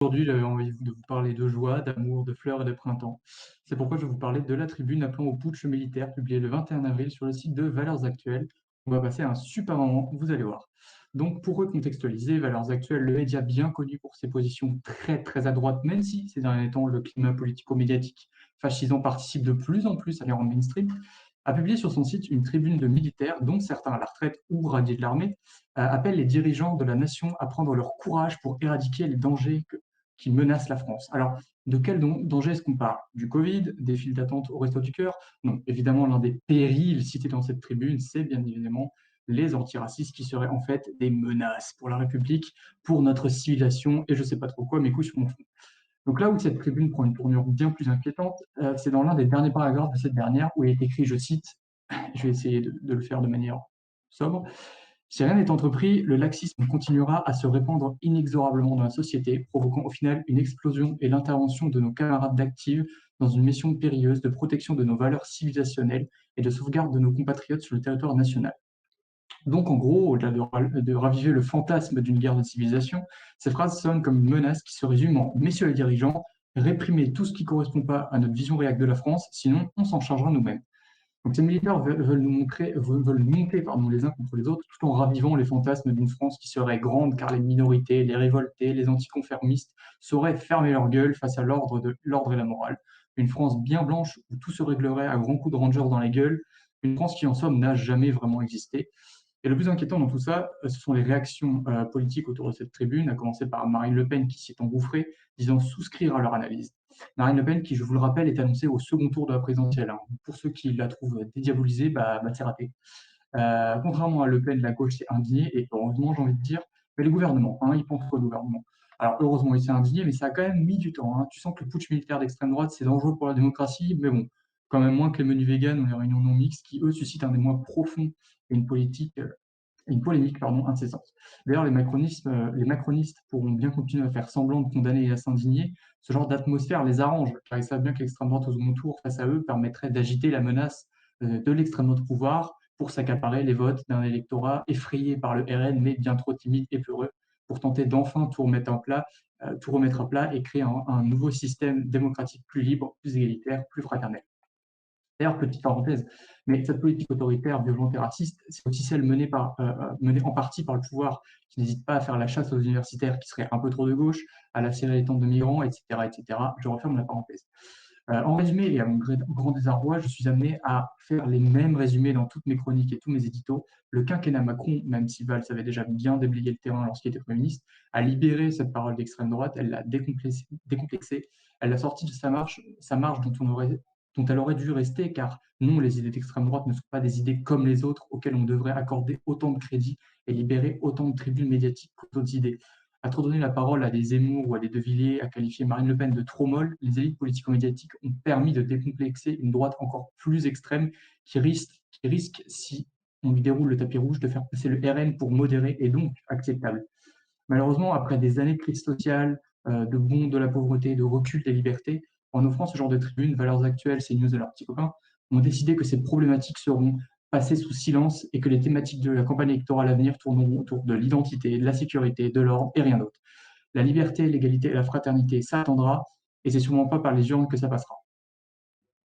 Aujourd'hui, j'avais envie de vous parler de joie, d'amour, de fleurs et de printemps. C'est pourquoi je vais vous parler de la tribune appelant au putsch militaire publiée le 21 avril sur le site de Valeurs Actuelles. On va passer un super moment, vous allez voir. Donc, pour recontextualiser, Valeurs Actuelles, le média bien connu pour ses positions très très à droite, même si ces derniers temps le climat politico-médiatique fascisant participe de plus en plus à les rendre mainstream, a publié sur son site une tribune de militaires, dont certains à la retraite ou radiés de l'armée, appellent les dirigeants de la nation à prendre leur courage pour éradiquer les dangers qui menacent la France. Alors, de quel danger est-ce qu'on parle? Du Covid, des files d'attente au Resto du Cœur? Non, évidemment, l'un des périls cités dans cette tribune, c'est bien évidemment les antiracistes qui seraient en fait des menaces pour la République, pour notre civilisation, et je sais pas trop quoi, mes couilles sur mon front. Donc là où cette tribune prend une tournure bien plus inquiétante, c'est dans l'un des derniers paragraphes de cette dernière où il est écrit, je cite, je vais essayer de le faire de manière sobre. Si rien n'est entrepris, le laxisme continuera à se répandre inexorablement dans la société, provoquant au final une explosion et l'intervention de nos camarades d'active dans une mission périlleuse de protection de nos valeurs civilisationnelles et de sauvegarde de nos compatriotes sur le territoire national. Donc, en gros, au-delà de raviver le fantasme d'une guerre de civilisation, ces phrases sonnent comme une menace qui se résume en messieurs les dirigeants, réprimez tout ce qui ne correspond pas à notre vision réacte de la France, sinon on s'en chargera nous-mêmes. Donc ces militaires veulent nous monter les uns contre les autres, tout en ravivant les fantasmes d'une France qui serait grande car les minorités, les révoltés, les anticonformistes sauraient fermer leur gueule face à l'ordre et la morale. Une France bien blanche où tout se réglerait à grands coups de rangers dans la gueule, une France qui en somme n'a jamais vraiment existé. Et le plus inquiétant dans tout ça, ce sont les réactions politiques autour de cette tribune, à commencer par Marine Le Pen qui s'y est engouffrée, disant souscrire à leur analyse. Marine Le Pen, qui, je vous le rappelle, est annoncée au second tour de la présidentielle. Hein. Pour ceux qui la trouvent dédiabolisée, c'est raté. Contrairement à Le Pen, la gauche s'est indignée, et heureusement, j'ai envie de dire, mais le gouvernement, hein, il pense quoi, le gouvernement? Alors, heureusement, il s'est indigné, mais ça a quand même mis du temps. Hein. Tu sens que le putsch militaire d'extrême droite, c'est dangereux pour la démocratie, mais bon, quand même moins que les menus véganes ou les réunions non mixtes, qui, eux, suscitent un émoi profond et une polémique incessante. D'ailleurs, les macronistes pourront bien continuer à faire semblant de condamner et à s'indigner. Ce genre d'atmosphère les arrange, car ils savent bien que l'extrême droite au second tour, face à eux, permettrait d'agiter la menace de l'extrême droite au pouvoir pour s'accaparer les votes d'un électorat effrayé par le RN, mais bien trop timide et peureux, pour tenter d'enfin tout remettre à plat et créer un nouveau système démocratique plus libre, plus égalitaire, plus fraternel. D'ailleurs, petite parenthèse, mais cette politique autoritaire, violente et raciste, c'est aussi celle menée en partie par le pouvoir, qui n'hésite pas à faire la chasse aux universitaires qui seraient un peu trop de gauche, à lacérer les tentes de migrants, etc., etc. Je referme la parenthèse. En résumé, et à mon grand désarroi, je suis amené à faire les mêmes résumés dans toutes mes chroniques et tous mes éditos. Le quinquennat Macron, même si Valls avait déjà bien déblayé le terrain lorsqu'il était Premier ministre, a libéré cette parole d'extrême droite, elle l'a décomplexée, elle l'a sortie de sa marge dont elle aurait dû rester, car non, les idées d'extrême droite ne sont pas des idées comme les autres auxquelles on devrait accorder autant de crédit et libérer autant de tribunes médiatiques qu'aux idées. À trop donner la parole à des Zemmour ou à des De Villiers, à qualifier Marine Le Pen de trop molle, les élites politico-médiatiques ont permis de décomplexer une droite encore plus extrême qui risque, si on lui déroule le tapis rouge, de faire passer le RN pour modéré et donc acceptable. Malheureusement, après des années de crise sociale, de bond de la pauvreté, de recul des libertés, en offrant ce genre de tribune, Valeurs Actuelles, CNews et leurs petits copains ont décidé que ces problématiques seront passées sous silence et que les thématiques de la campagne électorale à venir tourneront autour de l'identité, de la sécurité, de l'ordre et rien d'autre. La liberté, l'égalité et la fraternité, ça attendra, et c'est sûrement pas par les urnes que ça passera.